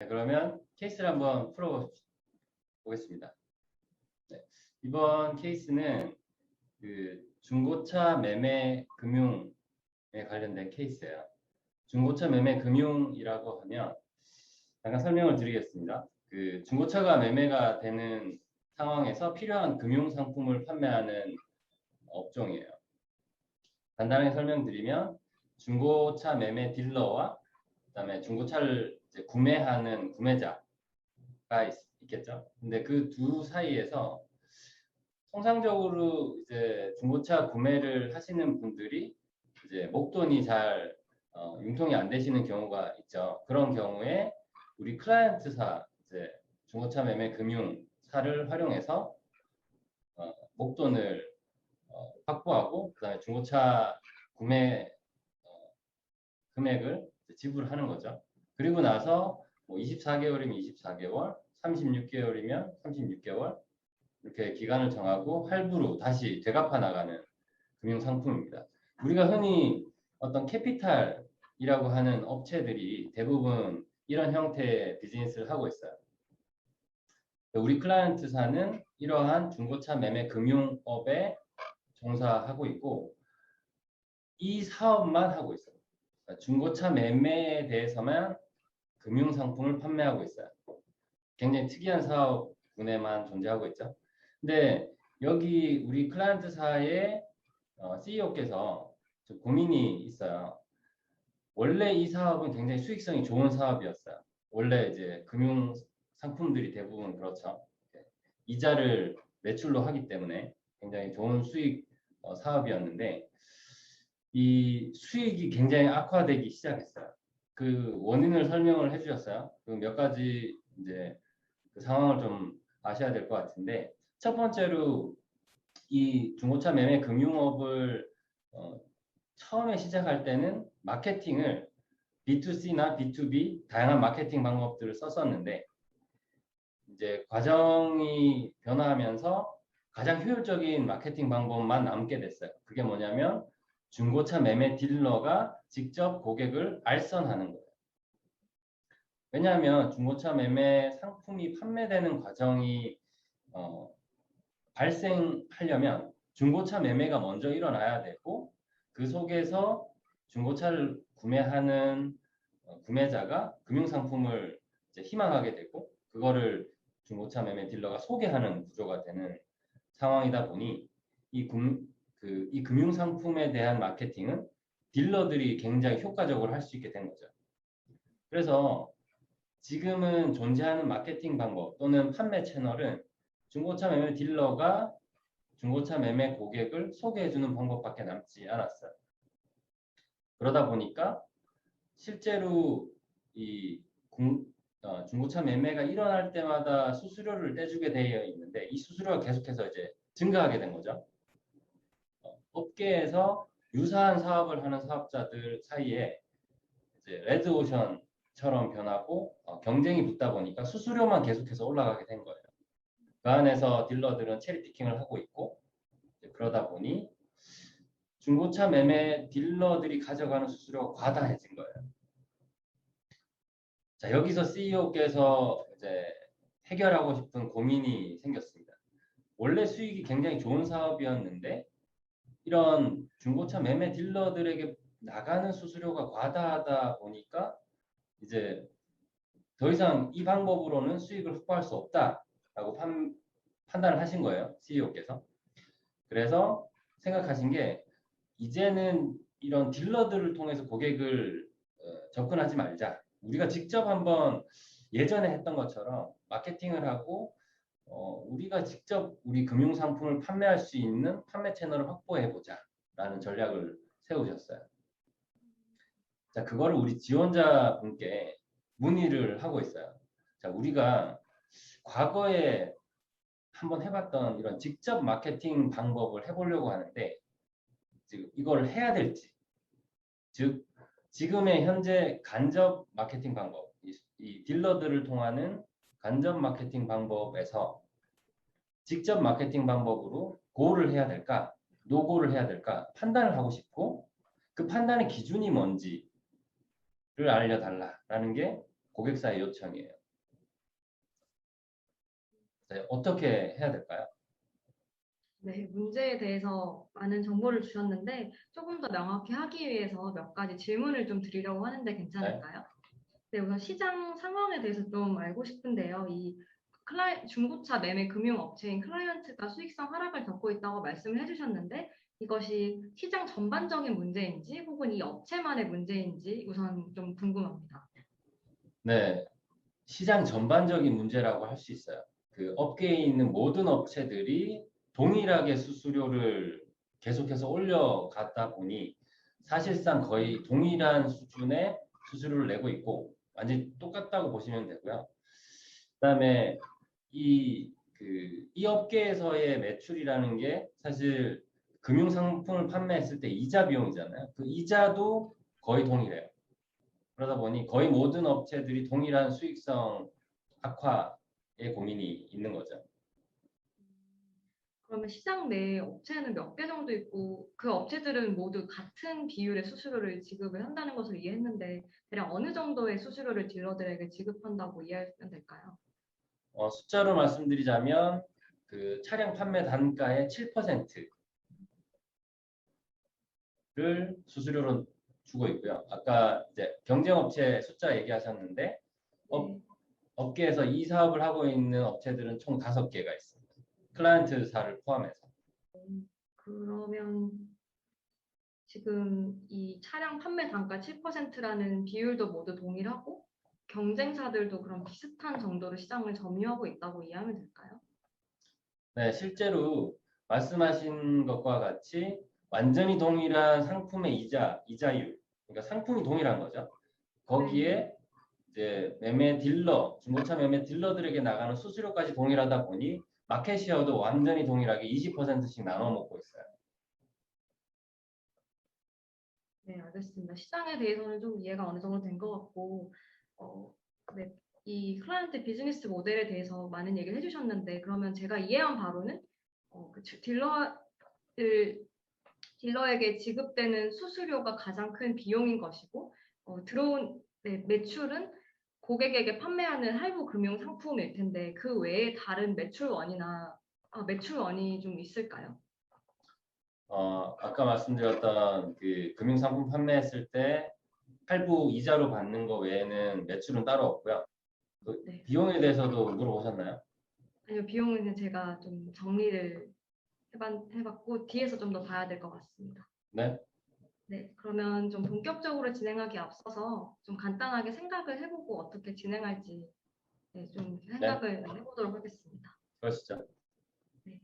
네, 그러면 케이스를 한번 풀어보겠습니다. 네, 이번 케이스는 그 중고차 매매 금융에 관련된 케이스예요. 중고차 매매 금융이라고 하면 잠깐 설명을 드리겠습니다. 그 중고차가 매매가 되는 상황에서 필요한 금융 상품을 판매하는 업종이에요. 간단하게 설명드리면 중고차 매매 딜러와 그다음에 중고차를 이제 구매하는 구매자가 있겠죠. 근데 그 두 사이에서 통상적으로 이제 중고차 구매를 하시는 분들이 이제 목돈이 잘 융통이 안 되시는 경우가 있죠. 그런 경우에 우리 클라이언트사 이제 중고차 매매 금융사를 활용해서 목돈을 확보하고 그다음에 중고차 구매 금액을 지불하는 거죠. 그리고 나서 뭐 24개월이면 24개월, 36개월이면 36개월 이렇게 기간을 정하고 할부로 다시 되갚아 나가는 금융 상품입니다. 우리가 흔히 어떤 캐피탈이라고 하는 업체들이 대부분 이런 형태의 비즈니스를 하고 있어요. 우리 클라이언트사는 이러한 중고차 매매 금융업에 종사하고 있고 이 사업만 하고 있어요. 중고차 매매에 대해서만 금융 상품을 판매하고 있어요. 굉장히 특이한 사업 분야만 존재하고 있죠. 근데 여기 우리 클라이언트사의 CEO께서 좀 고민이 있어요. 원래 이 사업은 굉장히 수익성이 좋은 사업이었어요. 원래 이제 금융 상품들이 대부분 그렇죠. 이자를 매출로 하기 때문에 굉장히 좋은 수익 사업이었는데 이 수익이 굉장히 악화되기 시작했어요. 그 원인을 설명을 해주셨어요. 그 몇 가지 이제 그 상황을 좀 아셔야 될 것 같은데 첫 번째로 이 중고차 매매 금융업을 처음에 시작할 때는 마케팅을 B2C나 B2B 다양한 마케팅 방법들을 썼었는데 이제 과정이 변화하면서 가장 효율적인 마케팅 방법만 남게 됐어요. 그게 뭐냐면 중고차 매매 딜러가 직접 고객을 알선하는 거예요. 왜냐하면 중고차 매매 상품이 판매되는 과정이 발생하려면 중고차 매매가 먼저 일어나야 되고 그 속에서 중고차를 구매하는 구매자가 금융상품을 이제 희망하게 되고 그거를 중고차 매매 딜러가 소개하는 구조가 되는 상황이다 보니 이 금융상품에 대한 마케팅은 딜러들이 굉장히 효과적으로 할 수 있게 된 거죠. 그래서 지금은 존재하는 마케팅 방법 또는 판매 채널은 중고차 매매 딜러가 중고차 매매 고객을 소개해주는 방법밖에 남지 않았어요. 그러다 보니까 실제로 이 중고차 매매가 일어날 때마다 수수료를 떼주게 되어 있는데 이 수수료가 계속해서 이제 증가하게 된 거죠. 업계에서 유사한 사업을 하는 사업자들 사이에 이제 레드오션처럼 변하고 경쟁이 붙다 보니까 수수료만 계속해서 올라가게 된 거예요. 그 안에서 딜러들은 체리피킹을 하고 있고 그러다 보니 중고차 매매 딜러들이 가져가는 수수료가 과다해진 거예요. 자, 여기서 CEO께서 이제 해결하고 싶은 고민이 생겼습니다. 원래 수익이 굉장히 좋은 사업이었는데 이런 중고차 매매 딜러들에게 나가는 수수료가 과다하다 보니까 이제 더 이상 이 방법으로는 수익을 확보할 수 없다라고 판단을 하신 거예요. CEO께서. 그래서 생각하신 게 이제는 이런 딜러들을 통해서 고객을 접근하지 말자. 우리가 직접 한번 예전에 했던 것처럼 마케팅을 하고 우리가 직접 우리 금융 상품을 판매할 수 있는 판매 채널을 확보해 보자라는 전략을 세우셨어요. 자, 그거를 우리 지원자분께 문의를 하고 있어요. 자, 우리가 과거에 한번 해봤던 이런 직접 마케팅 방법을 해보려고 하는데 지금 이걸 해야 될지, 즉 지금의 현재 간접 마케팅 방법, 이 딜러들을 통하는 간접 마케팅 방법에서 직접 마케팅 방법으로 고를 해야 될까, 노고를 해야 될까 판단을 하고 싶고 그 판단의 기준이 뭔지를 알려달라라는 게 고객사의 요청이에요. 네, 어떻게 해야 될까요? 네, 문제에 대해서 많은 정보를 주셨는데 조금 더 명확히 하기 위해서 몇 가지 질문을 좀 드리려고 하는데 네. 괜찮을까요? 네, 우선 시장 상황에 대해서 좀 알고 싶은데요. 중고차 매매 금융업체인 클라이언트가 수익성 하락을 겪고 있다고 말씀을 해주셨는데 이것이 시장 전반적인 문제인지 혹은 이 업체만의 문제인지 우선 좀 궁금합니다. 네, 시장 전반적인 문제라고 할 수 있어요. 그 업계에 있는 모든 업체들이 동일하게 수수료를 계속해서 올려가다 보니 사실상 거의 동일한 수준의 수수료를 내고 있고 완전히 똑같다고 보시면 되고요. 그다음에 이 업계에서의 매출이라는 게 사실 금융상품을 판매했을 때 이자 비용이잖아요. 그 이자도 거의 동일해요. 그러다 보니 거의 모든 업체들이 동일한 수익성 악화의 고민이 있는 거죠. 그러면 시장 내에 업체는 몇 개 정도 있고 그 업체들은 모두 같은 비율의 수수료를 지급을 한다는 것을 이해했는데 대략 어느 정도의 수수료를 딜러들에게 지급한다고 이해하면 될까요? 숫자로 말씀드리자면 그 차량 판매 단가의 7%를 수수료로 주고 있고요. 아까 이제 경쟁업체 숫자 얘기하셨는데 업, 네. 업계에서 이 사업을 하고 있는 업체들은 총 5개가 있습니다. 클라이언트사를 포함해서. 그러면 지금 이 차량 판매 단가 7%라는 비율도 모두 동일하고 경쟁사들도 그런 비슷한 정도로 시장을 점유하고 있다고 이해하면 될까요? 네, 실제로 말씀하신 것과 같이 완전히 동일한 상품의 이자율, 그러니까 상품이 동일한 거죠. 네. 거기에 이제 중고차 매매 딜러들에게 나가는 수수료까지 동일하다 보니 마켓시어도 완전히 동일하게 20%씩 나눠 먹고 있어요. 네, 알겠습니다. 시장에 대해서는 좀 이해가 어느 정도 된 것 같고, 어, 네, 이 클라이언트 비즈니스 모델에 대해서 많은 얘기를 해주셨는데, 그러면 제가 이해한 바로는 딜러에게 지급되는 수수료가 가장 큰 비용인 것이고, 들어온 매출은 고객에게 판매하는 할부 금융 상품일 텐데, 그 외에 다른 매출원이 좀 있을까요? 아까 말씀드렸던 그 금융상품 판매했을 때 할부 이자로 받는 거 외에는 매출은 따로 없고요. 그 네. 비용에 대해서도 물어보셨나요? 아니요, 비용은 제가 좀 정리를 해봤고 뒤에서 좀 더 봐야 될 것 같습니다. 네. 네, 그러면 좀 본격적으로 진행하기 앞서서 좀 간단하게 생각을 해보고 어떻게 진행할지 좀 네. 생각을 해보도록 하겠습니다. 그러시죠. 네.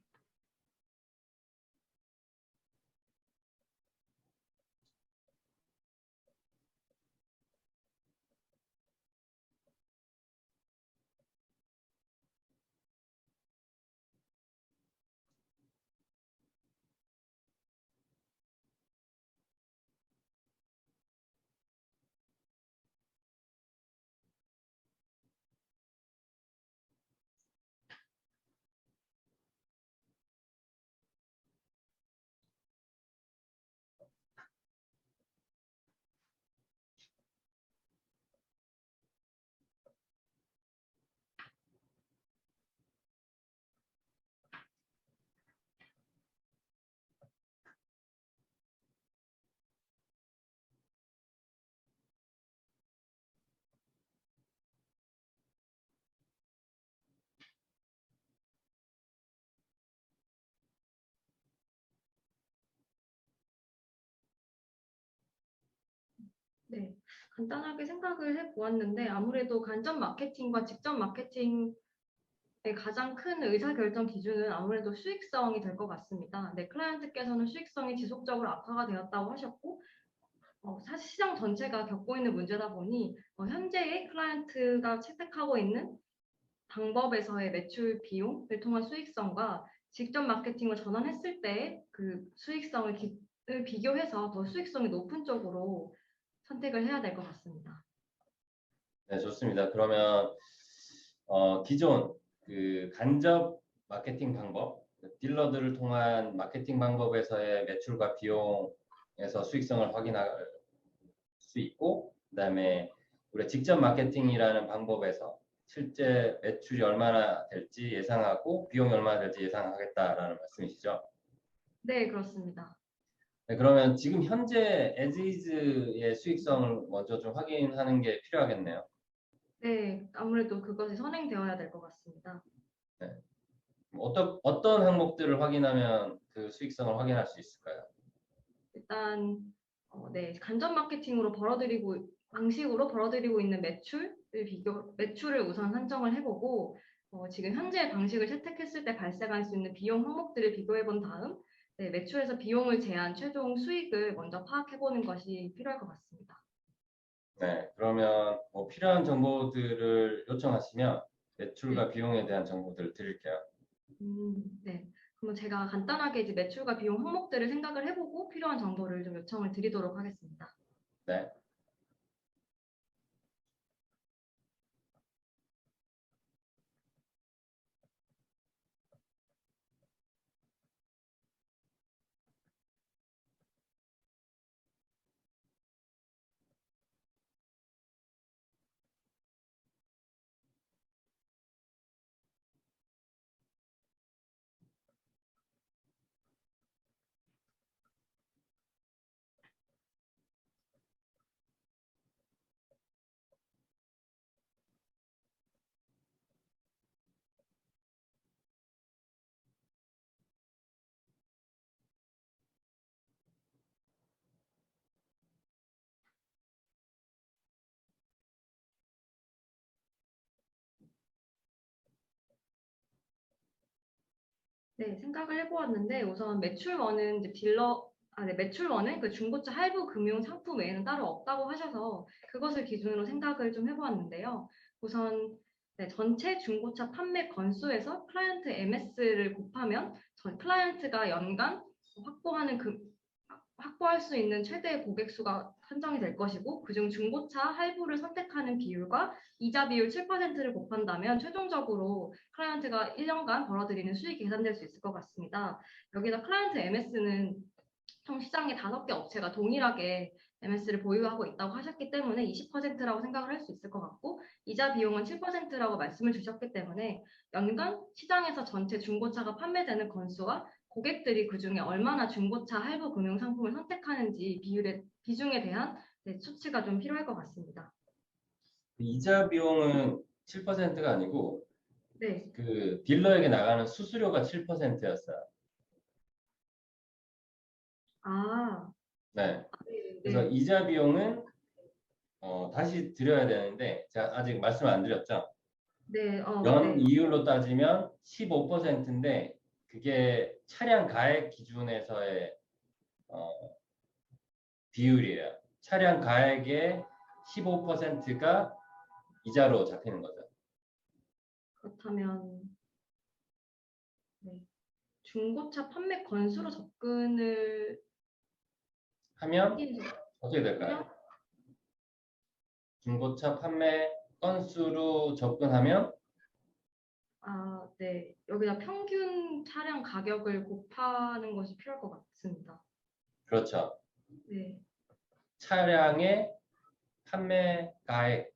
네, 간단하게 생각을 해보았는데 아무래도 간접 마케팅과 직접 마케팅의 가장 큰 의사결정 기준은 아무래도 수익성이 될 것 같습니다. 네, 클라이언트께서는 수익성이 지속적으로 악화가 되었다고 하셨고 사실 시장 전체가 겪고 있는 문제다 보니 현재의 클라이언트가 채택하고 있는 방법에서의 매출 비용을 통한 수익성과 직접 마케팅을 전환했을 때 그 수익성을 비교해서 더 수익성이 높은 쪽으로 선택을 해야 될 것 같습니다. 네, 좋습니다. 그러면 기존 그 간접 마케팅 방법, 그 딜러들을 통한 마케팅 방법에서의 매출과 비용에서 수익성을 확인할 수 있고, 그다음에 우리가 직접 마케팅이라는 방법에서 실제 매출이 얼마나 될지 예상하고 비용이 얼마나 될지 예상하겠다라는 말씀이시죠? 네, 그렇습니다. 네, 그러면 지금 현재 as is의 수익성을 먼저 좀 확인하는 게 필요하겠네요. 네, 아무래도 그것이 선행되어야 될 것 같습니다. 네. 어떤 항목들을 확인하면 그 수익성을 확인할 수 있을까요? 일단 네, 간접 마케팅으로 방식으로 벌어들이고 있는 매출을 우선 산정을 해보고 지금 현재의 방식을 채택했을 때 발생할 수 있는 비용 항목들을 비교해 본 다음 네, 매출에서 비용을 제한 최종 수익을 먼저 파악해 보는 것이 필요할 것 같습니다. 네, 그러면 뭐 필요한 정보들을 요청하시면 매출과 네. 비용에 대한 정보들을 드릴게요. 네. 그러면 제가 간단하게 이제 매출과 비용 항목들을 생각을 해보고 필요한 정보를 좀 요청을 드리도록 하겠습니다. 네. 네, 생각을 해보았는데 우선 매출원은 이제 매출원은 그 중고차 할부 금융 상품 외에는 따로 없다고 하셔서 그것을 기준으로 생각을 좀 해보았는데요. 우선 네, 전체 중고차 판매 건수에서 클라이언트 MS를 곱하면 전 클라이언트가 연간 확보하는 확보할 수 있는 최대 고객 수가 산정이 될 것이고 그중 중고차 할부를 선택하는 비율과 이자 비율 7%를 곱한다면 최종적으로 클라이언트가 1년간 벌어들이는 수익이 계산될 수 있을 것 같습니다. 여기서 클라이언트 MS는 총 시장에 5개 업체가 동일하게 MS를 보유하고 있다고 하셨기 때문에 20%라고 생각을 할 수 있을 것 같고 이자 비용은 7%라고 말씀을 주셨기 때문에 연간 시장에서 전체 중고차가 판매되는 건수와 고객들이 그중에 얼마나 중고차 할부 금융 상품을 선택하는지 비중에 대한 네, 수치가 좀 필요할 것 같습니다. 이자 비용은 7%가 아니고 네. 그 딜러에게 나가는 수수료가 7%였어요. 아, 네. 네, 그래서 네. 이자 비용은 다시 드려야 되는데 제가 아직 말씀 안 드렸죠? 네, 연 네. 이율로 따지면 15%인데 그게 차량 가액 기준에서의 어, 비율이에요. 차량 가액의 15%가 이자로 잡히는 거죠. 그렇다면 네. 중고차 판매 건수로 접근을 하면 하긴 어떻게 될까요? 하면 중고차 판매 건수로 접근하면 네. 여기다 평균 차량 가격을 곱하는 것이 필요할 것 같습니다. 그렇죠. 네. 차량의 판매 가액이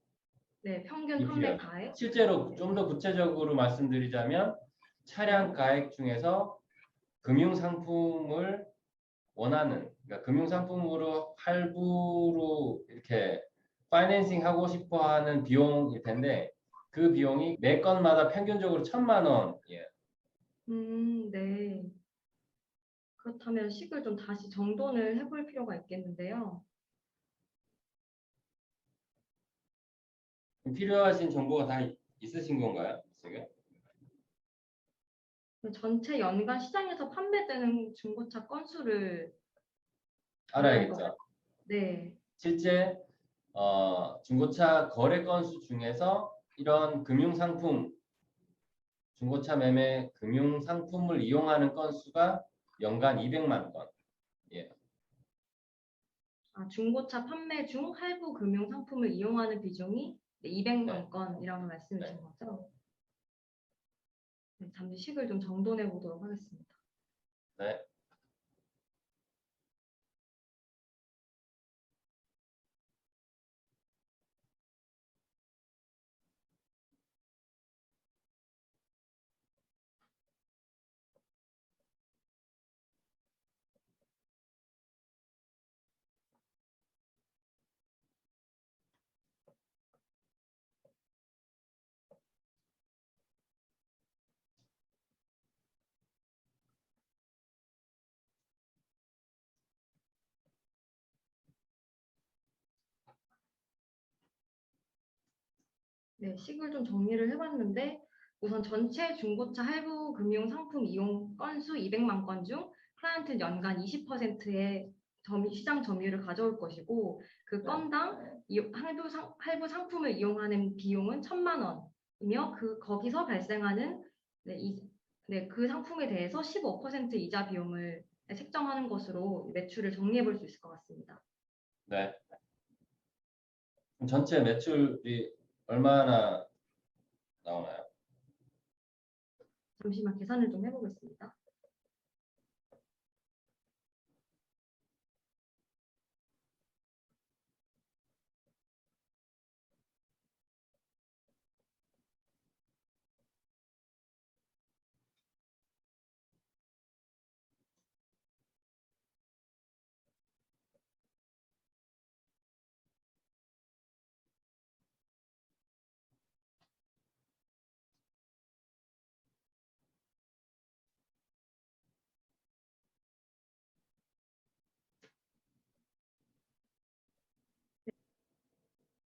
네, 평균 판매 필요해요. 가액. 실제로 네. 좀 더 구체적으로 말씀드리자면 차량 네. 가액 중에서 금융 상품을 원하는, 그러니까 금융 상품으로 할부로 이렇게 파이낸싱 하고 싶어 하는 비용일 텐데 그 비용이 매 건마다 평균적으로 1,000만 원이에요. 네. 그렇다면 식을 좀 다시 정돈을 해볼 필요가 있겠는데요. 필요하신 정보가 다 있으신 건가요? 지금? 전체 연간 시장에서 판매되는 중고차 건수를 알아야 할 것 같아요. 알아야겠죠. 네. 실제 중고차 거래 건수 중에서 이런 금융 상품, 중고차 매매 금융 상품을 이용하는 건수가 연간 200만 건. 예. 중고차 판매 중 할부 금융 상품을 이용하는 비중이 네. 200만 건이라고 네. 말씀이신 거죠? 네, 잠시 식을 좀 정돈해 보도록 하겠습니다. 네. 네, 식을 좀 정리를 해봤는데 우선 전체 중고차 할부 금융 상품 이용 건수 200만 건 중 클라이언트는 연간 20%의 시장 점유율을 가져올 것이고 그 네. 건당 할부 상품을 이용하는 비용은 1,000만 원이며 거기서 발생하는 그 상품에 대해서 15% 이자 비용을 책정하는 것으로 매출을 정리해 볼 수 있을 것 같습니다. 네. 그럼 전체 매출이 얼마나 나오나요? 잠시만 계산을 좀 해보겠습니다.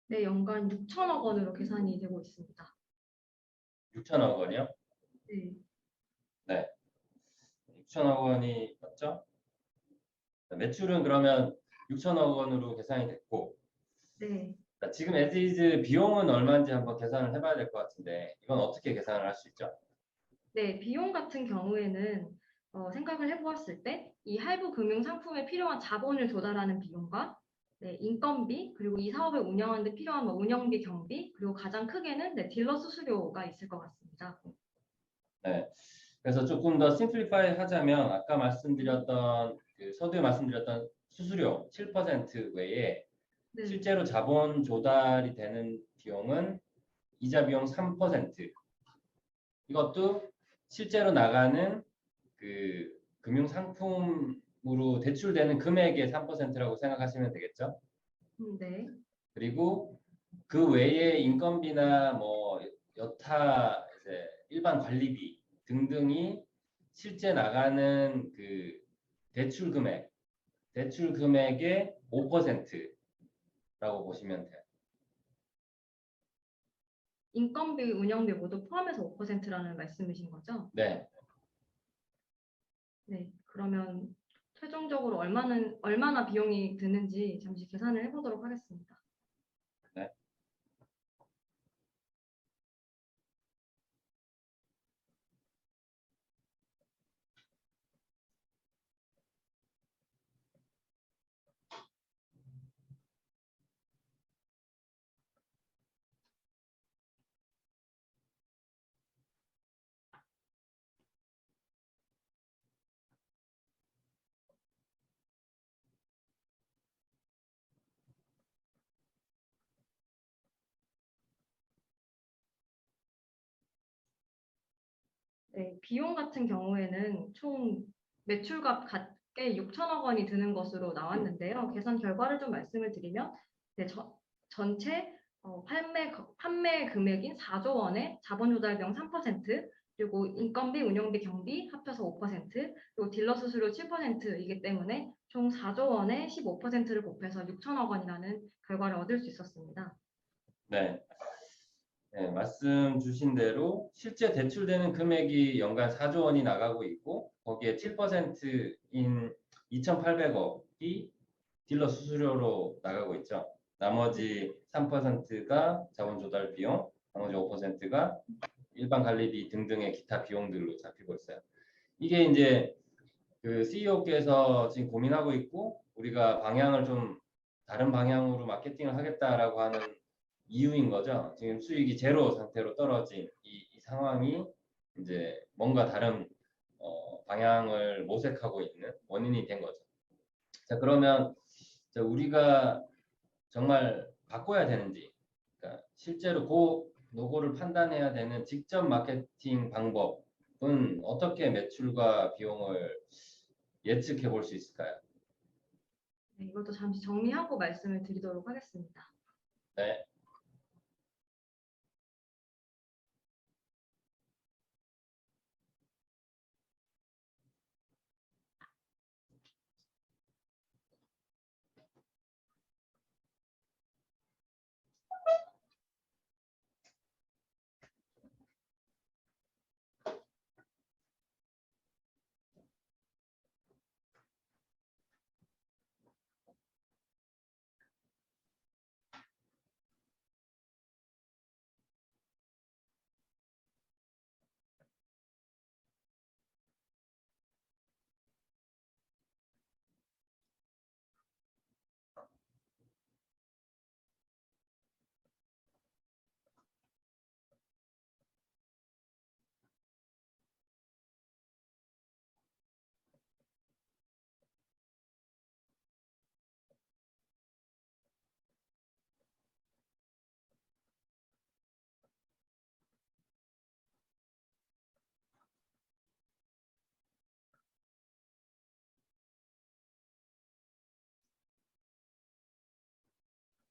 네, 연간 6천억 원으로 계산이 되고 있습니다. 6천억 원이요? 네, 네. 6천억 원이 맞죠? 매출은 그러면 6천억 원으로 계산이 됐고, 네, 지금 as is 비용은 얼마인지 한번 계산을 해봐야 될 것 같은데, 이건 어떻게 계산을 할 수 있죠? 네, 비용 같은 경우에는 생각을 해보았을 때 이 할부 금융 상품에 필요한 자본을 조달하는 비용과 인건비 그리고 이 사업을 운영하는 데 필요한 운영비, 경비 그리고 가장 크게는 딜러 수수료가 있을 것 같습니다. 네. 그래서 조금 더 심플리파이 하자면 아까 말씀드렸던 서두에 말씀드렸던 수수료 7% 외에 네, 실제로 자본 조달이 되는 비용은 이자 비용 3%. 이것도 실제로 나가는 그 금융 상품으로 대출되는 금액의 3%라고 생각하시면 되겠죠. 네, 그리고 그 외에 인건비나 뭐 여타 이제 일반 관리비 등등이 실제 나가는 그 대출 금액의 5%라고 보시면 돼요. 인건비, 운영비 모두 포함해서 5%라는 말씀이신 거죠? 네. 네, 그러면 최종적으로 얼마나 비용이 드는지 잠시 계산을 해보도록 하겠습니다. 네. 네, 비용 같은 경우에는 총 매출과 같게 6천억 원이 드는 것으로 나왔는데요. 계산 결과를 좀 말씀을 드리면 네, 전체 판매 금액인 4조 원의 자본 조달 비용 3%, 그리고 인건비, 운영비, 경비 합쳐서 5%, 그리고 딜러 수수료 7%이기 때문에 총 4조 원의 15%를 곱해서 6천억 원이라는 결과를 얻을 수 있었습니다. 네. 네, 말씀 주신 대로 실제 대출되는 금액이 연간 4조 원이 나가고 있고 거기에 7%인 2,800억이 딜러 수수료로 나가고 있죠. 나머지 3%가 자본 조달 비용, 나머지 5%가 일반 관리비 등등의 기타 비용들로 잡히고 있어요. 이게 이제 그 CEO께서 지금 고민하고 있고 우리가 방향을 좀 다른 방향으로 마케팅을 하겠다라고 하는 이유인 거죠. 지금 수익이 제로 상태로 떨어진 이 상황이 이제 뭔가 다른 방향을 모색하고 있는 원인이 된 거죠. 자, 그러면 우리가 정말 바꿔야 되는지, 그러니까 실제로 노고를 판단해야 되는 직접 마케팅 방법은 어떻게 매출과 비용을 예측해 볼 수 있을까요? 네, 이것도 잠시 정리하고 말씀을 드리도록 하겠습니다. 네.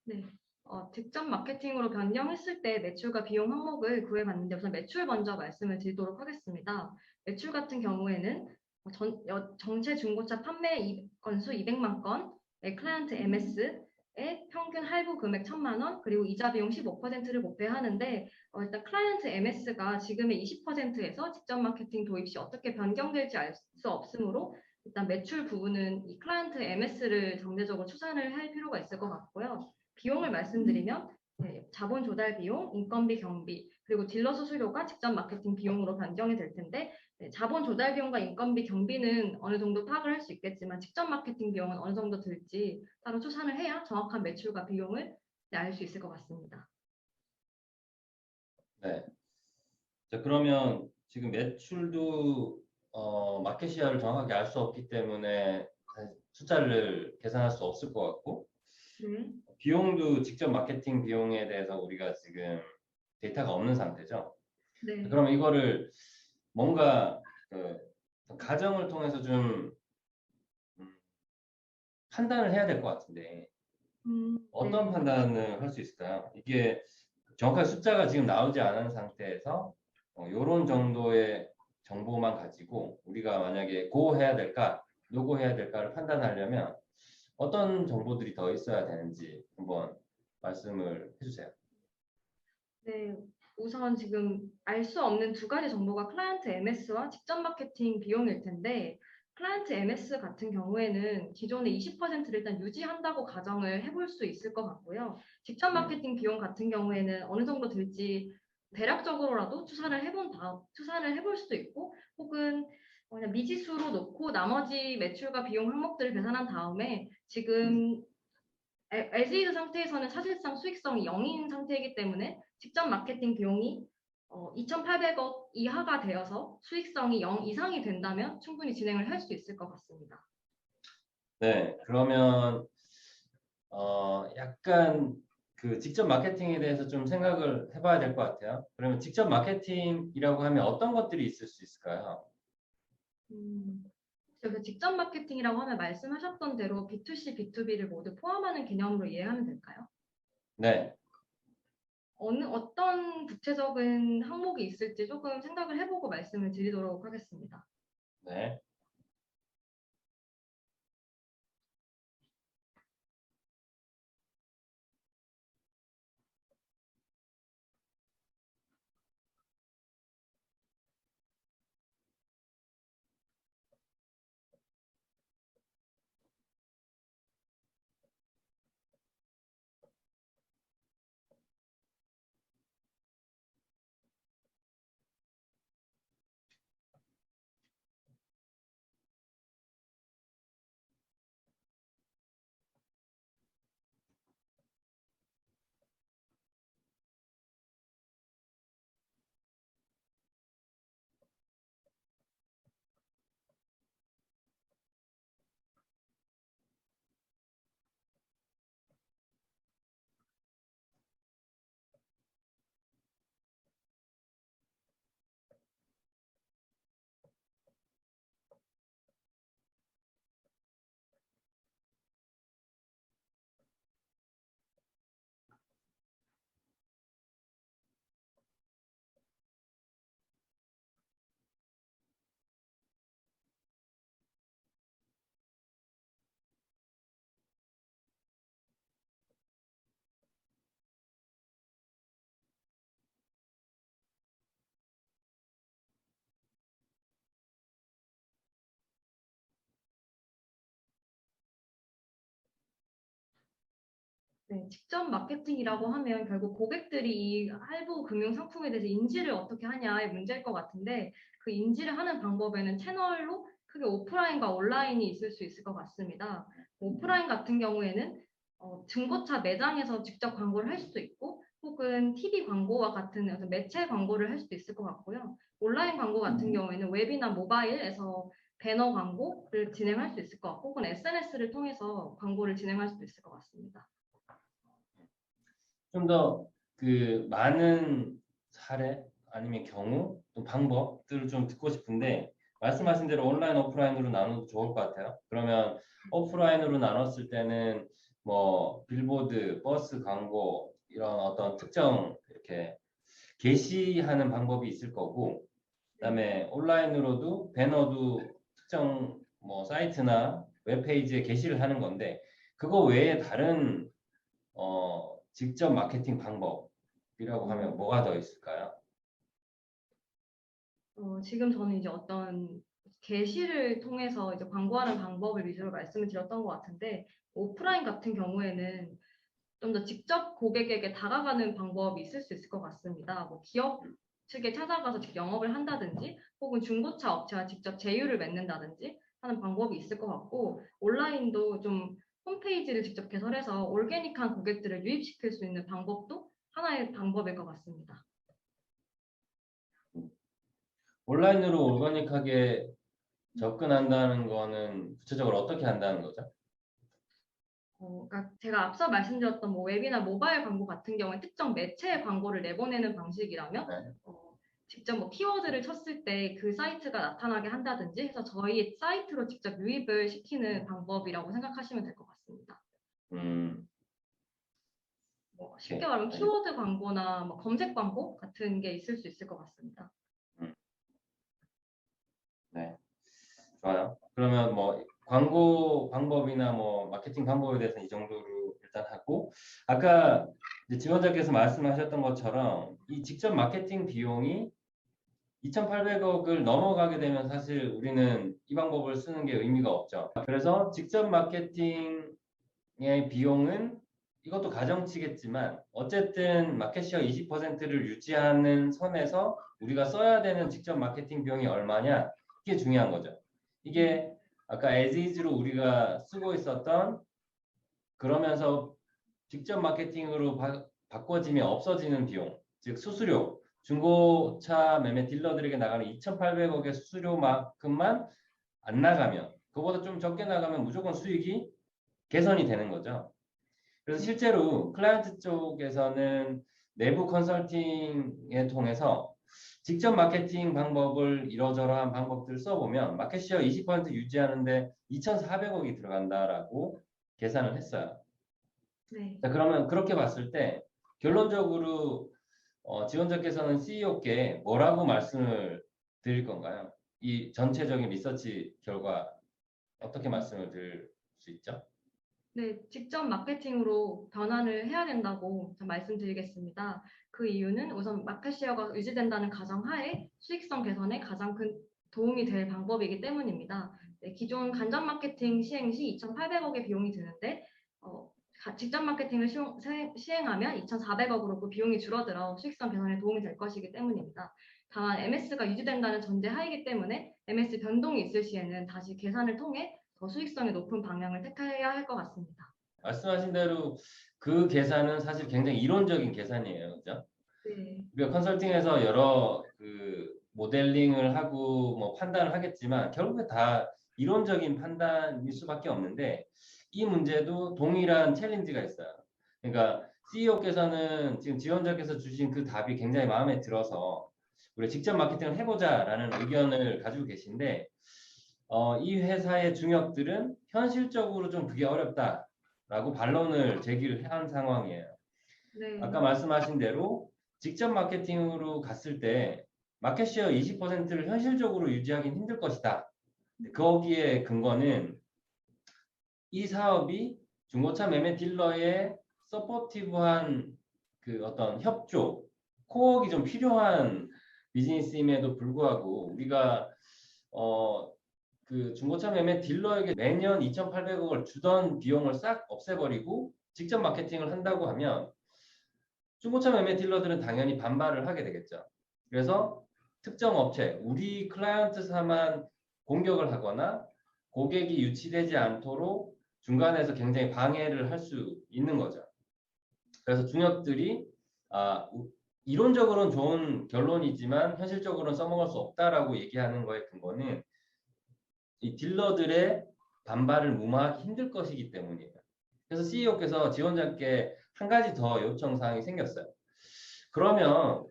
네. 직접 마케팅으로 변경했을 때 매출과 비용 항목을 구해봤는데 우선 매출 먼저 말씀을 드리도록 하겠습니다. 매출 같은 경우에는 전체 중고차 판매 건수 200만 건, 클라이언트 MS의 평균 할부 금액 1,000만 원, 그리고 이자 비용 15%를 목표하는데 일단 클라이언트 MS가 지금의 20%에서 직접 마케팅 도입 시 어떻게 변경될지 알 수 없으므로 일단 매출 부분은 이 클라이언트 MS를 잠재적으로 추산을 할 필요가 있을 것 같고요. 비용을 말씀드리면 자본 조달 비용, 인건비, 경비, 그리고 딜러 수수료가 직접 마케팅 비용으로 변경이 될 텐데 자본 조달 비용과 인건비, 경비는 어느 정도 파악을 할 수 있겠지만 직접 마케팅 비용은 어느 정도 들지 따로 추산을 해야 정확한 매출과 비용을 알 수 있을 것 같습니다. 네. 자, 그러면 지금 매출도 마켓 시야를 정확하게 알 수 없기 때문에 숫자를 계산할 수 없을 것 같고 네. 비용도 직접 마케팅 비용에 대해서 우리가 지금 데이터가 없는 상태죠. 네. 그러면 이거를 뭔가 그 가정을 통해서 좀 판단을 해야 될 것 같은데 어떤 네. 판단을 할 수 있을까요? 이게 정확한 숫자가 지금 나오지 않은 상태에서 이런 정도의 정보만 가지고 우리가 만약에 고 해야 될까, 노고 해야 될까를 판단하려면 어떤 정보들이 더 있어야 되는지 한번 말씀을 해주세요. 네, 우선 지금 알 수 없는 두 가지 정보가 클라이언트 MS와 직접 마케팅 비용일 텐데 클라이언트 MS 같은 경우에는 기존의 20%를 일단 유지한다고 가정을 해볼 수 있을 것 같고요. 직접 마케팅 비용 같은 경우에는 어느 정도 들지 대략적으로라도 추산을 해볼 수도 있고 혹은 그냥 미지수로 놓고 나머지 매출과 비용 항목들을 계산한 다음에 지금 에즈이드 상태에서는 사실상 수익성이 0인 상태이기 때문에 직접 마케팅 비용이 2,800억 이하가 되어서 수익성이 0 이상이 된다면 충분히 진행을 할 수 있을 것 같습니다. 네, 그러면 약간 그 직접 마케팅에 대해서 좀 생각을 해봐야 될 것 같아요. 그러면 직접 마케팅이라고 하면 어떤 것들이 있을 수 있을까요? 그래서 직접 마케팅이라고 하면 말씀하셨던 대로 B2C, B2B를 모두 포함하는 개념으로 이해하면 될까요? 네, 어떤 구체적인 항목이 있을지 조금 생각을 해보고 말씀을 드리도록 하겠습니다. 네. 네, 직접 마케팅이라고 하면 결국 고객들이 이 할부 금융 상품에 대해서 인지를 어떻게 하냐의 문제일 것 같은데 그 인지를 하는 방법에는 채널로 크게 오프라인과 온라인이 있을 수 있을 것 같습니다. 오프라인 같은 경우에는 중고차 매장에서 직접 광고를 할 수도 있고 혹은 TV 광고와 같은 어떤 매체 광고를 할 수도 있을 것 같고요. 온라인 광고 같은 경우에는 웹이나 모바일에서 배너 광고를 진행할 수 있을 것 같고 혹은 SNS를 통해서 광고를 진행할 수도 있을 것 같습니다. 좀 더 그 많은 사례 아니면 경우 또 방법들을 좀 듣고 싶은데 말씀하신 네. 대로 온라인, 오프라인으로 나눠도 좋을 것 같아요. 그러면 오프라인으로 나눴을 때는 뭐 빌보드, 버스 광고 이런 어떤 특정 이렇게 게시하는 방법이 있을 거고, 그다음에 온라인으로도 배너도 특정 뭐 사이트나 웹페이지에 게시를 하는 건데, 그거 외에 다른 직접 마케팅 방법이라고 하면 뭐가 더 있을까요? 지금 저는 이제 어떤 게시를 통해서 이제 광고하는 방법을 위주로 말씀을 드렸던 것 같은데, 오프라인 같은 경우에는 좀 더 직접 고객에게 다가가는 방법이 있을 수 있을 것 같습니다. 뭐 기업 측에 찾아가서 직접 영업을 한다든지, 혹은 중고차 업체와 직접 제휴를 맺는다든지 하는 방법이 있을 것 같고, 온라인도 좀 홈페이지를 직접 개설해서 올게닉한 고객들을 유입시킬 수 있는 방법도 하나의 방법일 것 같습니다. 온라인으로 오가닉하게 접근한다는 거는 구체적으로 어떻게 한다는 거죠? 그러니까 제가 앞서 말씀드렸던 뭐 웹이나 모바일 광고 같은 경우에 특정 매체의 광고를 내보내는 방식이라면, 네. 직접 뭐 키워드를 쳤을 때 그 사이트가 나타나게 한다든지 해서 저희 사이트로 직접 유입을 시키는 방법이라고 생각하시면 될 것 같습니다. 음, 뭐 쉽게 오케이. 말하면 키워드 광고나 뭐 검색 광고 같은 게 있을 수 있을 것 같습니다. 음, 네. 좋아요. 그러면 뭐 광고 방법이나 뭐 마케팅 방법에 대해서 이 정도로 일단 하고, 아까 이제 지원자께서 말씀하셨던 것처럼 이 직접 마케팅 비용이 2,800억을 넘어가게 되면 사실 우리는 이 방법을 쓰는 게 의미가 없죠. 그래서 직접 마케팅의 비용은 이것도 가정치겠지만 어쨌든 마켓시어 20%를 유지하는 선에서 우리가 써야 되는 직접 마케팅 비용이 얼마냐, 이게 중요한 거죠. 이게 아까 as is로 우리가 쓰고 있었던, 그러면서 직접 마케팅으로 바꿔지면 없어지는 비용, 즉 수수료, 중고차 매매 딜러들에게 나가는 2,800억의 수수료만큼만 안 나가면, 그보다 좀 적게 나가면 무조건 수익이 개선이 되는 거죠. 그래서 실제로 클라이언트 쪽에서는 내부 컨설팅에 통해서 직접 마케팅 방법을 이러저러한 방법들을 써보면 마켓시어 20% 유지하는데 2,400억이 들어간다라고 계산을 했어요. 네. 자, 그러면 그렇게 봤을 때 결론적으로 지원자께서는 CEO께 뭐라고 말씀을 드릴 건가요? 이 전체적인 리서치 결과 어떻게 말씀을 드릴 수 있죠? 네, 직접 마케팅으로 변환을 해야 된다고 말씀드리겠습니다. 그 이유는 우선 마켓 시어가 유지된다는 가정하에 수익성 개선에 가장 큰 도움이 될 방법이기 때문입니다. 네, 기존 간접 마케팅 시행 시 2,800억의 비용이 드는데, 직접 마케팅을 시행하면 2,400억으로 그 비용이 줄어들어 수익성 개선에 도움이 될 것이기 때문입니다. 다만 MS가 유지된다는 전제 하이기 때문에 MS 변동이 있을 시에는 다시 계산을 통해 더 수익성이 높은 방향을 택해야 할 것 같습니다. 말씀하신 대로 그 계산은 사실 굉장히 이론적인 계산이에요. 그죠? 네. 우리가 컨설팅에서 여러 그 모델링을 하고 뭐 판단을 하겠지만 결국에 다 이론적인 판단일 수밖에 없는데, 이 문제도 동일한 챌린지가 있어요. 그러니까 CEO께서는 지금 지원자께서 주신 그 답이 굉장히 마음에 들어서 우리 직접 마케팅을 해보자라는 의견을 가지고 계신데, 이 회사의 중역들은 현실적으로 좀 그게 어렵다라고 반론을 제기를 한 상황이에요. 네. 아까 말씀하신 대로 직접 마케팅으로 갔을 때 마켓시어 20%를 현실적으로 유지하기는 힘들 것이다. 거기에 근거는 이 사업이 중고차 매매 딜러의 서포티브한 그 어떤 협조, 코어가 좀 필요한 비즈니스임에도 불구하고 우리가 그 중고차 매매 딜러에게 매년 2,800억을 주던 비용을 싹 없애버리고 직접 마케팅을 한다고 하면 중고차 매매 딜러들은 당연히 반발을 하게 되겠죠. 그래서 특정 업체, 우리 클라이언트사만 공격을 하거나 고객이 유치되지 않도록 중간에서 굉장히 방해를 할 수 있는 거죠. 그래서 중역들이 이론적으로는 좋은 결론이지만 현실적으로는 써먹을 수 없다라고 얘기하는 거에 근거는 이 딜러들의 반발을 무마하기 힘들 것이기 때문이에요. 그래서 CEO께서 지원자께 한 가지 더 요청 사항이 생겼어요. 그러면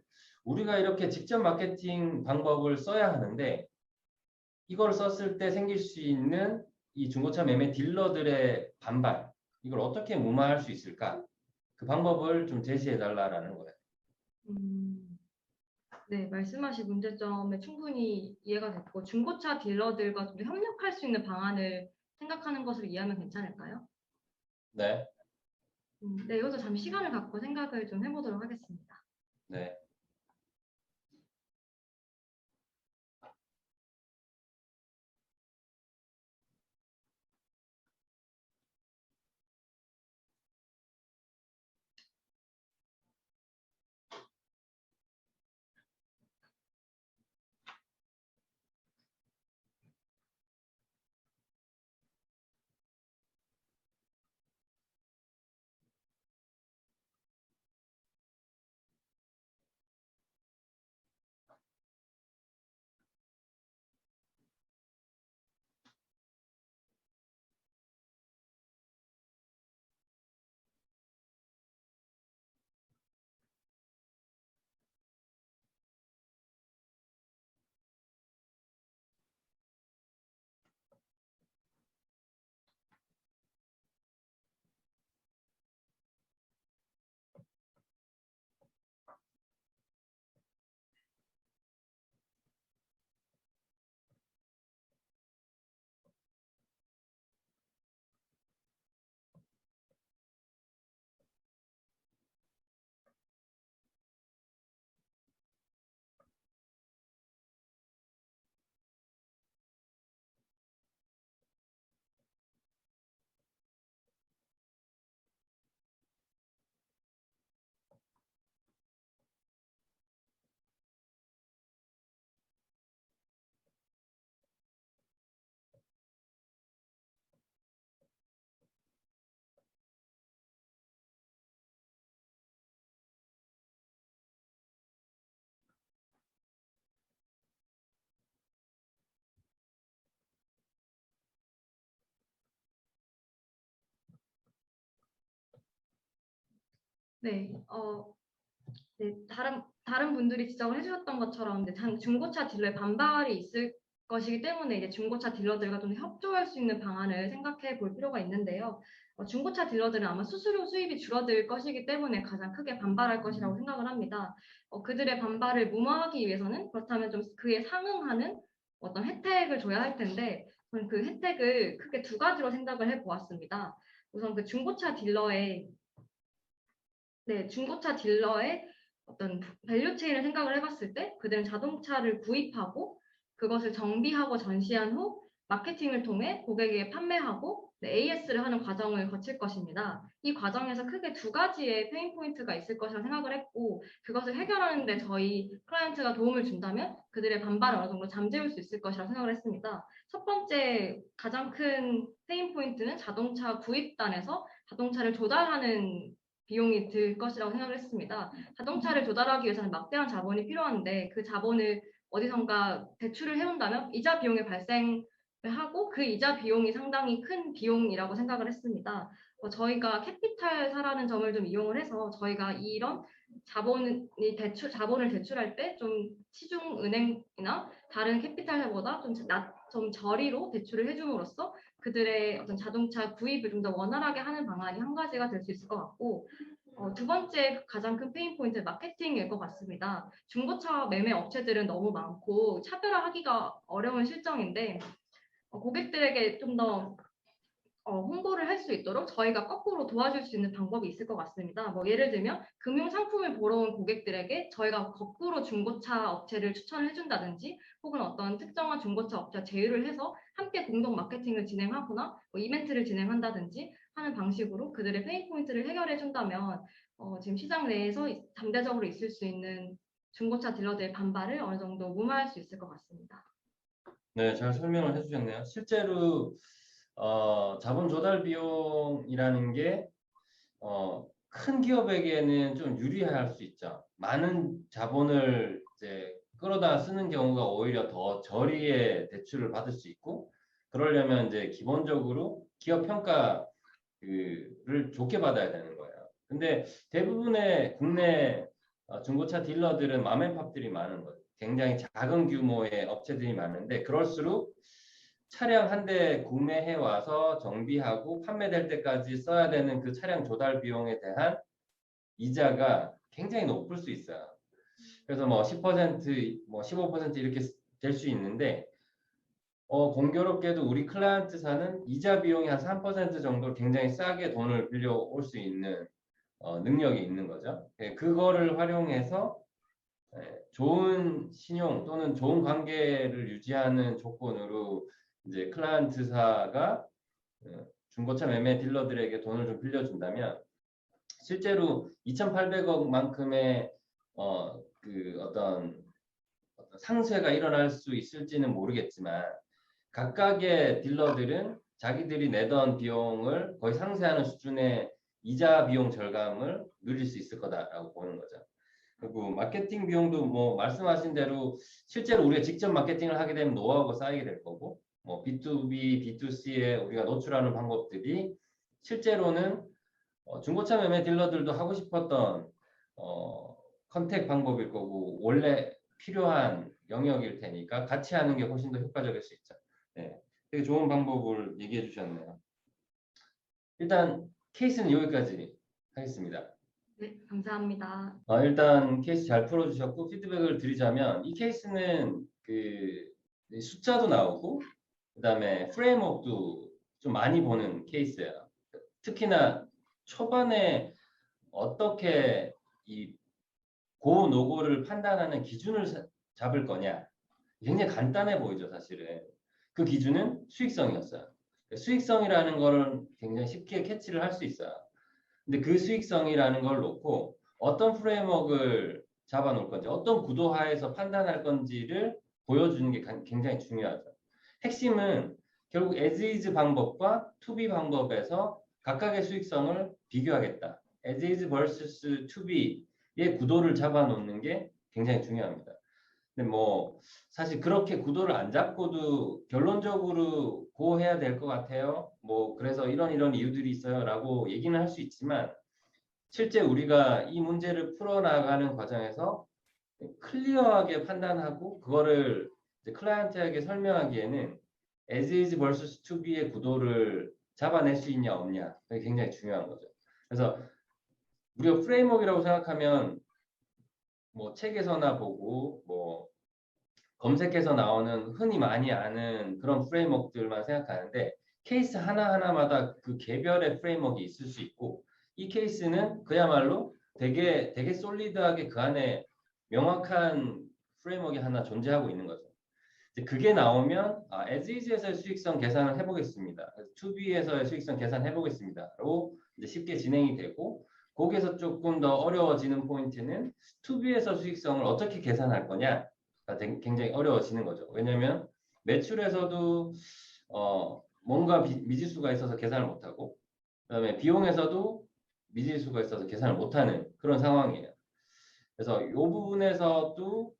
우리가 이렇게 직접 마케팅 방법을 써야 하는데 이걸 썼을 때 생길 수 있는 이 중고차 매매 딜러들의 반발, 이걸 어떻게 무마할 수 있을까? 그 방법을 좀 제시해 달라라는 거예요. 네, 말씀하신 문제점에 충분히 이해가 됐고, 중고차 딜러들과 좀 협력할 수 있는 방안을 생각하는 것으로 이해하면 괜찮을까요? 네, 네, 이것도 잠시 시간을 갖고 생각을 좀 해보도록 하겠습니다. 네. 네, 네, 다른 분들이 지적을 해주셨던 것처럼 이제 중고차 딜러의 반발이 있을 것이기 때문에 이제 중고차 딜러들과 좀 협조할 수 있는 방안을 생각해 볼 필요가 있는데요. 중고차 딜러들은 아마 수수료 수입이 줄어들 것이기 때문에 가장 크게 반발할 것이라고 생각을 합니다. 그들의 반발을 무마하기 위해서는 그렇다면 좀 그에 상응하는 어떤 혜택을 줘야 할 텐데 저는 그 혜택을 크게 두 가지로 생각을 해 보았습니다. 우선 그 중고차 딜러의 어떤 밸류 체인을 생각을 해봤을 때 그들은 자동차를 구입하고 그것을 정비하고 전시한 후 마케팅을 통해 고객에게 판매하고 AS를 하는 과정을 거칠 것입니다. 이 과정에서 크게 두 가지의 페인 포인트가 있을 것이라 생각을 했고 그것을 해결하는 데 저희 클라이언트가 도움을 준다면 그들의 반발을 어느 정도 잠재울 수 있을 것이라 생각을 했습니다. 첫 번째 가장 큰 페인 포인트는 자동차 구입단에서 자동차를 조달하는 비용이 들 것이라고 생각을 했습니다. 자동차를 조달하기 위해서는 막대한 자본이 필요한데 그 자본을 어디선가 대출을 해온다면 이자 비용이 발생을 하고 그 이자 비용이 상당히 큰 비용이라고 생각을 했습니다. 저희가 캐피탈사라는 점을 좀 이용을 해서 저희가 이런 자본을 대출할 때 좀 시중은행이나 다른 캐피탈사보다 좀 저리로 대출을 해줌으로써 그들의 어떤 자동차 구입을 좀 더 원활하게 하는 방안이 한 가지가 될 수 있을 것 같고 두 번째 가장 큰 페인 포인트 마케팅일 것 같습니다. 중고차 매매 업체들은 너무 많고 차별화하기가 어려운 실정인데 고객들에게 좀 더 홍보를 할 수 있도록 저희가 거꾸로 도와줄 수 있는 방법이 있을 것 같습니다. 뭐 예를 들면 금융 상품을 보러 온 고객들에게 저희가 거꾸로 중고차 업체를 추천을 해준다든지 혹은 어떤 특정한 중고차 업체와 제휴를 해서 함께 공동 마케팅을 진행하거나 뭐 이벤트를 진행한다든지 하는 방식으로 그들의 페인 포인트를 해결해 준다면 지금 시장 내에서 잠재적으로 있을 수 있는 중고차 딜러들의 반발을 어느 정도 무마할 수 있을 것 같습니다. 네, 잘 설명을 해주셨네요. 실제로 자본 조달 비용이라는 게 큰 기업에게는 좀 유리할 수 있죠. 많은 자본을 이제 끌어다 쓰는 경우가 오히려 더 저리에 대출을 받을 수 있고, 그러려면 이제 기본적으로 기업 평가를 좋게 받아야 되는 거예요. 근데 대부분의 국내 중고차 딜러들은 맘앤팝들이 많은 거예요. 굉장히 작은 규모의 업체들이 많은데, 그럴수록 차량 한 대 구매해 와서 정비하고 판매될 때까지 써야 되는 그 차량 조달 비용에 대한 이자가 굉장히 높을 수 있어요. 그래서 뭐 10%, 뭐 15% 이렇게 될 수 있는데 공교롭게도 우리 클라이언트사는 이자 비용이 한 3% 정도 굉장히 싸게 돈을 빌려올 수 있는 능력이 있는 거죠. 예, 그거를 활용해서 좋은 신용 또는 좋은 관계를 유지하는 조건으로 이제 클라이언트사가 중고차 매매 딜러들에게 돈을 좀 빌려준다면 실제로 2,800억만큼의 그 어떤 상쇄가 일어날 수 있을지는 모르겠지만 각각의 딜러들은 자기들이 내던 비용을 거의 상쇄하는 수준의 이자 비용 절감을 누릴 수 있을 거다라고 보는 거죠. 그리고 마케팅 비용도 뭐 말씀하신 대로 실제로 우리가 직접 마케팅을 하게 되면 노하우가 쌓이게 될 거고 뭐 B2B, B2C에 우리가 노출하는 방법들이 실제로는 중고차 매매 딜러들도 하고 싶었던 컨택 방법일 거고 원래 필요한 영역일 테니까 같이 하는 게 훨씬 더 효과적일 수 있죠. 네, 되게 좋은 방법을 얘기해 주셨네요. 일단 케이스는 여기까지 하겠습니다. 네, 감사합니다. 일단 케이스 잘 풀어주셨고 피드백을 드리자면 이 케이스는 그 숫자도 나오고 그다음에 프레임워크도 좀 많이 보는 케이스예요. 특히나 초반에 어떻게 이 고 노고를 판단하는 기준을 잡을 거냐 굉장히 간단해 보이죠 사실은. 그 기준은 수익성이었어요. 수익성이라는 거를 굉장히 쉽게 캐치를 할 수 있어요. 근데 그 수익성이라는 걸 놓고 어떤 프레임워크를 잡아놓을 건지 어떤 구도하에서 판단할 건지를 보여주는 게 굉장히 중요하죠. 핵심은 결국 as is 방법과 to be 방법에서 각각의 수익성을 비교하겠다. as is vs to be의 구도를 잡아놓는 게 굉장히 중요합니다. 근데 뭐 사실 그렇게 구도를 안 잡고도 결론적으로 고해야 될 것 같아요. 뭐 그래서 이런 이유들이 있어요라고 얘기는 할 수 있지만 실제 우리가 이 문제를 풀어나가는 과정에서 클리어하게 판단하고 그거를 이제 클라이언트에게 설명하기에는 as is vs to be의 구도를 잡아낼 수 있냐 없냐 그게 굉장히 중요한 거죠. 그래서 우리가 프레임워크라고 생각하면 뭐 책에서나 보고 뭐 검색해서 나오는 흔히 많이 아는 그런 프레임워크들만 생각하는데 케이스 하나하나마다 그 개별의 프레임워크가 있을 수 있고 이 케이스는 그야말로 되게 솔리드하게 그 안에 명확한 프레임워크가 하나 존재하고 있는 거죠. 이제 그게 나오면 as is에서의 수익성 계산을 해보겠습니다. to be에서의 수익성 계산 해보겠습니다.로 이제 쉽게 진행이 되고 거기에서 조금 더 어려워지는 포인트는 to be에서 수익성을 어떻게 계산할 거냐 굉장히 어려워지는 거죠. 왜냐하면 매출에서도 뭔가 미지수가 있어서 계산을 못하고 그다음에 비용에서도 미지수가 있어서 계산을 못하는 그런 상황이에요. 그래서 이 부분에서도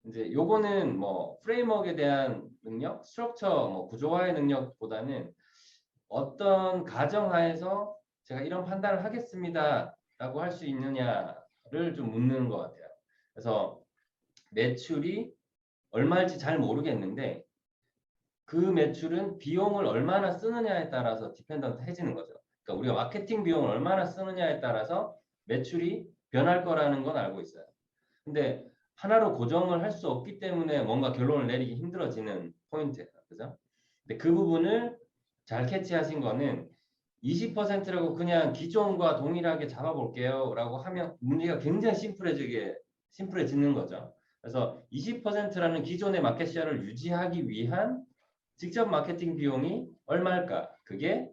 이제 요거는 뭐 프레임워크에 대한 능력, 스트럭처, 뭐 구조화의 능력보다는 어떤 가정하에서 제가 이런 판단을 하겠습니다라고 할 수 있느냐를 좀 묻는 것 같아요. 그래서 매출이 얼마일지 잘 모르겠는데 그 매출은 비용을 얼마나 쓰느냐에 따라서 디펜던트 해지는 거죠. 그러니까 우리가 마케팅 비용을 얼마나 쓰느냐에 따라서 매출이 변할 거라는 건 알고 있어요. 근데 하나로 고정을 할 수 없기 때문에 뭔가 결론을 내리기 힘들어지는 포인트예요. 그죠? 근데 그 부분을 잘 캐치하신 거는 20%라고 그냥 기존과 동일하게 잡아볼게요 라고 하면 문제가 굉장히 심플해지는 거죠. 그래서 20%라는 기존의 마켓시어를 유지하기 위한 직접 마케팅 비용이 얼마일까? 그게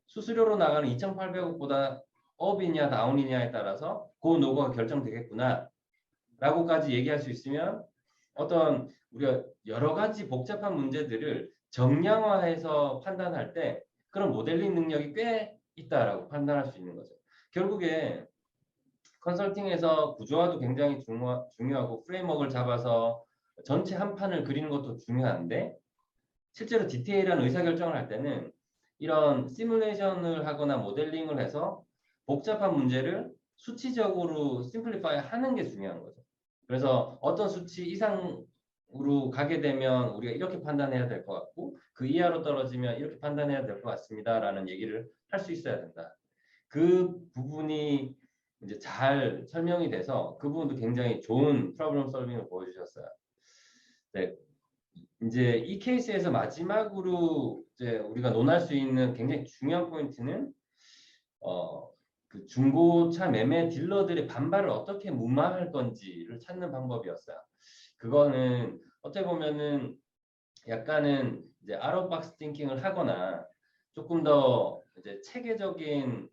수수료로 나가는 2,800억보다 업이냐 다운이냐에 따라서 그 노고가 결정되겠구나 라고까지 얘기할 수 있으면 어떤 우리가 여러 가지 복잡한 문제들을 정량화해서 판단할 때 그런 모델링 능력이 꽤 있다라고 판단할 수 있는 거죠. 결국에 컨설팅에서 구조화도 굉장히 중요하고 프레임워크를 잡아서 전체 한 판을 그리는 것도 중요한데 실제로 디테일한 의사결정을 할 때는 이런 시뮬레이션을 하거나 모델링을 해서 복잡한 문제를 수치적으로 심플리파이 하는 게 중요한 거죠. 그래서 어떤 수치 이상 가게 되면 우리가 이렇게 판단해야 될 것 같고 그 이하로 떨어지면 이렇게 판단해야 될 것 같습니다라는 얘기를 할 수 있어야 된다. 그 부분이 이제 잘 설명이 돼서 그 부분도 굉장히 좋은 프로블럼 솔빙을 보여주셨어요. 네, 이제 이 케이스에서 마지막으로 이제 우리가 논할 수 있는 굉장히 중요한 포인트는 그 중고차 매매 딜러들의 반발을 어떻게 무마할 건지를 찾는 방법이었어요. 그거는 어떻게 보면은 약간은 이제 아웃박스 띵킹을 하거나 조금 더 이제 체계적인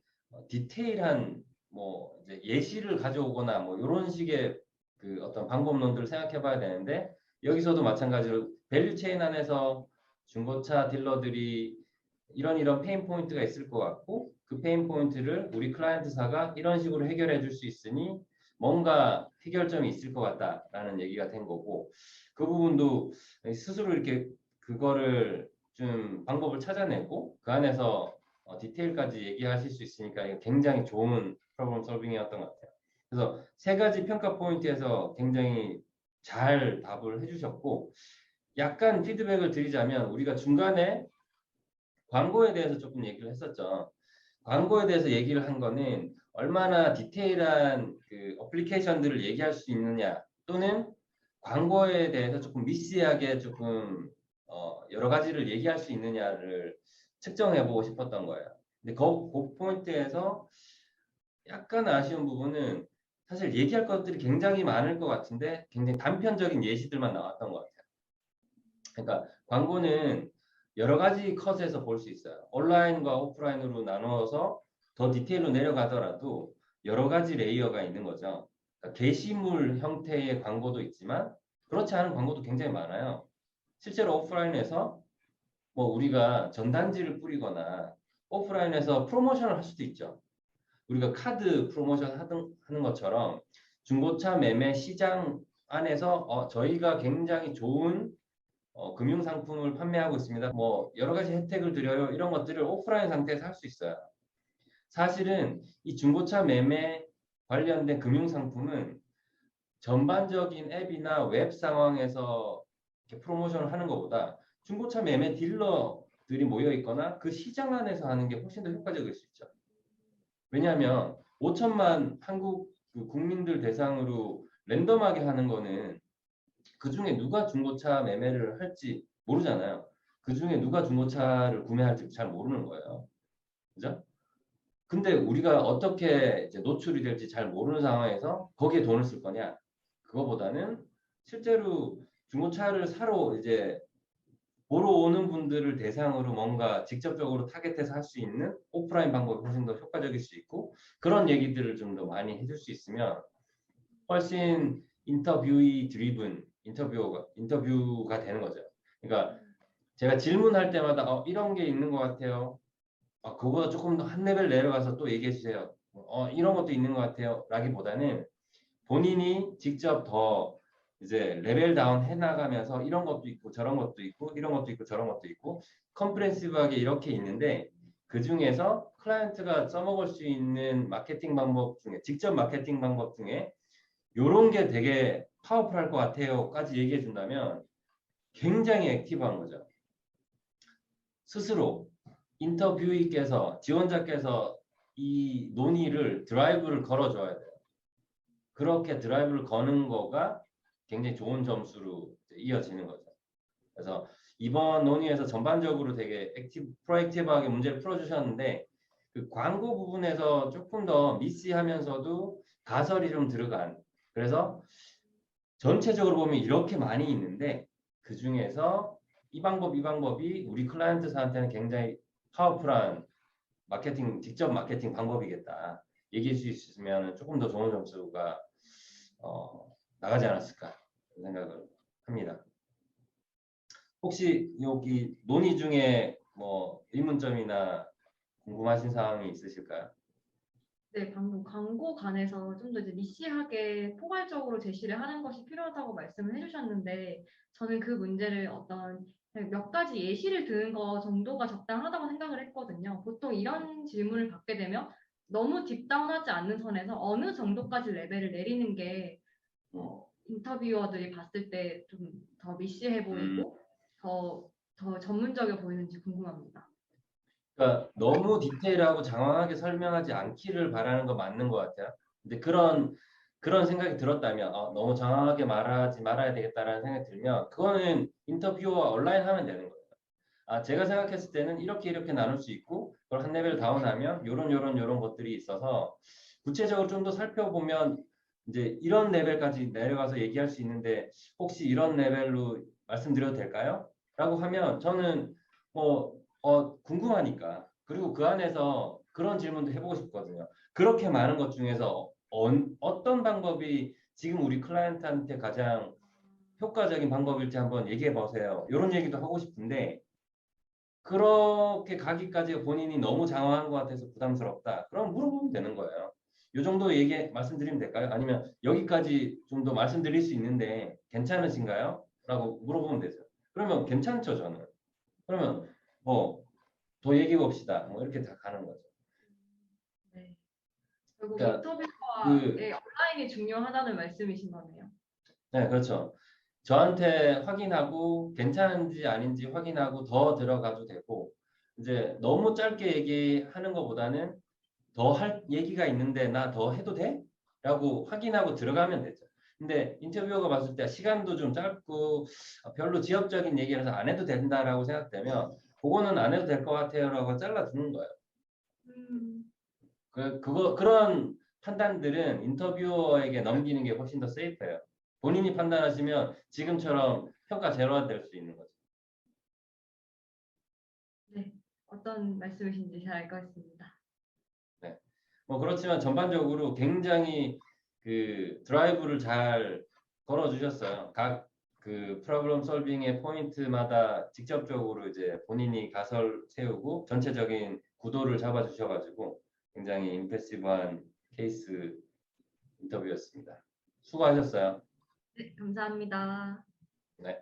디테일한 뭐 이제 예시를 가져오거나 뭐 이런 식의 그 어떤 방법론들을 생각해 봐야 되는데 여기서도 마찬가지로 밸류 체인 안에서 중고차 딜러들이 이런 페인 포인트가 있을 것 같고 그 페인 포인트를 우리 클라이언트사가 이런 식으로 해결해 줄 수 있으니 뭔가 해결점이 있을 것 같다라는 얘기가 된 거고 그 부분도 스스로 이렇게 그거를 좀 방법을 찾아내고 그 안에서 디테일까지 얘기하실 수 있으니까 이게 굉장히 좋은 프로블럼 솔빙이었던 것 같아요. 그래서 세 가지 평가 포인트에서 굉장히 잘 답을 해주셨고 약간 피드백을 드리자면 우리가 중간에 광고에 대해서 조금 얘기를 했었죠. 광고에 대해서 얘기를 한 거는 얼마나 디테일한 그 어플리케이션들을 얘기할 수 있느냐 또는 광고에 대해서 조금 미시하게 조금 여러 가지를 얘기할 수 있느냐를 측정해 보고 싶었던 거예요. 근데 그 포인트에서 약간 아쉬운 부분은 사실 얘기할 것들이 굉장히 많을 것 같은데 굉장히 단편적인 예시들만 나왔던 것 같아요. 그러니까 광고는 여러 가지 컷에서 볼 수 있어요. 온라인과 오프라인으로 나누어서 더 디테일로 내려가더라도 여러 가지 레이어가 있는 거죠. 그러니까 게시물 형태의 광고도 있지만 그렇지 않은 광고도 굉장히 많아요. 실제로 오프라인에서 뭐 우리가 전단지를 뿌리거나 오프라인에서 프로모션을 할 수도 있죠. 우리가 카드 프로모션 하는 것처럼 중고차 매매 시장 안에서 저희가 굉장히 좋은 금융 상품을 판매하고 있습니다. 뭐 여러 가지 혜택을 드려요. 이런 것들을 오프라인 상태에서 할 수 있어요. 사실은 이 중고차 매매 관련된 금융 상품은 전반적인 앱이나 웹 상황에서 이렇게 프로모션을 하는 것보다 중고차 매매 딜러들이 모여 있거나 그 시장 안에서 하는 게 훨씬 더 효과적일 수 있죠. 왜냐하면 5천만 한국 그 국민들 대상으로 랜덤하게 하는 거는 그 중에 누가 중고차 매매를 할지 모르잖아요. 그 중에 누가 중고차를 구매할지 잘 모르는 거예요. 그죠? 근데 우리가 어떻게 이제 노출이 될지 잘 모르는 상황에서 거기에 돈을 쓸 거냐? 그거보다는 실제로 중고차를 사러 이제 보러 오는 분들을 대상으로 뭔가 직접적으로 타겟해서 할 수 있는 오프라인 방법이 훨씬 더 효과적일 수 있고 그런 얘기들을 좀 더 많이 해줄 수 있으면 훨씬 인터뷰이 드리븐 인터뷰가 되는 거죠. 그러니까 제가 질문할 때마다 이런 게 있는 것 같아요. 그거보다 조금 더 한 레벨 내려가서 또 얘기해 주세요. 이런 것도 있는 것 같아요. 라기보다는 본인이 직접 더 이제 레벨 다운 해 나가면서 이런 것도 있고 저런 것도 있고 이런 것도 있고 저런 것도 있고 컴프렌시브하게 이렇게 있는데 그 중에서 클라이언트가 써먹을 수 있는 마케팅 방법 중에 직접 마케팅 방법 중에 요런 게 되게 파워풀할 것 같아요까지 얘기해 준다면 굉장히 액티브한 거죠. 스스로 인터뷰이께서 지원자께서 이 논의를 드라이브를 걸어줘야 돼요. 그렇게 드라이브를 거는 거가 굉장히 좋은 점수로 이어지는 거죠. 그래서 이번 논의에서 전반적으로 되게 프로액티브하게 문제를 풀어주셨는데 그 광고 부분에서 조금 더 미시하면서도 가설이 좀 들어간 그래서 전체적으로 보면 이렇게 많이 있는데 그 중에서 이 방법이 우리 클라이언트한테는 굉장히 파워풀한 직접 마케팅 방법이겠다. 얘기할 수 있으면 조금 더 좋은 점수가 나가지 않았을까 생각을 합니다. 혹시 여기 논의 중에 뭐 의문점이나 궁금하신 사항이 있으실까요? 네, 방금 광고 관해서 좀 더 이제 미시하게 포괄적으로 제시를 하는 것이 필요하다고 말씀을 해주셨는데, 저는 그 문제를 어떤 그냥 몇 가지 예시를 드는 거 정도가 적당하다고 생각을 했거든요. 보통 이런 질문을 받게 되면 너무 딥다운하지 않는 선에서 어느 정도까지 레벨을 내리는 게 인터뷰어들이 봤을 때 좀 더 미시해 보이고 더 전문적이어 보이는지 궁금합니다. 그러니까 너무 디테일하고 장황하게 설명하지 않기를 바라는 거 맞는 것 같아요. 근데 그런 생각이 들었다면 너무 장황하게 말하지 말아야 되겠다라는 생각이 들면 그거는 인터뷰어 온라인 하면 되는 거예요. 제가 생각했을 때는 이렇게 나눌 수 있고 그걸 한 레벨 다운하면 요런 것들이 있어서 구체적으로 좀 더 살펴보면 이제 이런 레벨까지 내려가서 얘기할 수 있는데 혹시 이런 레벨로 말씀드려도 될까요? 라고 하면 저는 궁금하니까 그리고 그 안에서 그런 질문도 해보고 싶거든요. 그렇게 많은 것 중에서 어떤 방법이 지금 우리 클라이언트한테 가장 효과적인 방법일지 한번 얘기해 보세요. 이런 얘기도 하고 싶은데 그렇게 가기까지 본인이 너무 장황한 것 같아서 부담스럽다. 그럼 물어보면 되는 거예요. 이 정도 얘기 말씀드리면 될까요? 아니면 여기까지 좀 더 말씀드릴 수 있는데 괜찮으신가요? 라고 물어보면 되죠. 그러면 괜찮죠, 저는. 그러면 뭐 더 얘기해 봅시다. 뭐 이렇게 다 가는 거죠. 네. 결국 그러니까 인터뷰와의 온라인이 중요하다는 말씀이신 거네요. 네, 그렇죠. 저한테 확인하고 괜찮은지 아닌지 확인하고 더 들어가도 되고 이제 너무 짧게 얘기하는 것보다는 더 할 얘기가 있는데 나 더 해도 돼? 라고 확인하고 들어가면 되죠. 근데 인터뷰어가 봤을 때 시간도 좀 짧고 별로 지역적인 얘기라서 안 해도 된다라고 생각되면 그거는 안 해도 될 것 같아요라고 잘라주는 거예요. 음, 그런 판단들은 인터뷰어에게 넘기는 게 훨씬 더 세이프해요. 본인이 판단하시면 지금처럼 평가 제로가 될 수 있는 거죠. 네. 어떤 말씀이신지 잘 알 것 같습니다. 네. 뭐 그렇지만 전반적으로 굉장히 그 드라이브를 잘 걸어 주셨어요. 각 그 프로블럼 솔빙의 포인트마다 직접적으로 이제 본인이 가설 세우고 전체적인 구도를 잡아 주셔 가지고 굉장히 임패시브한 케이스 인터뷰였습니다. 수고하셨어요. 네, 감사합니다. 네.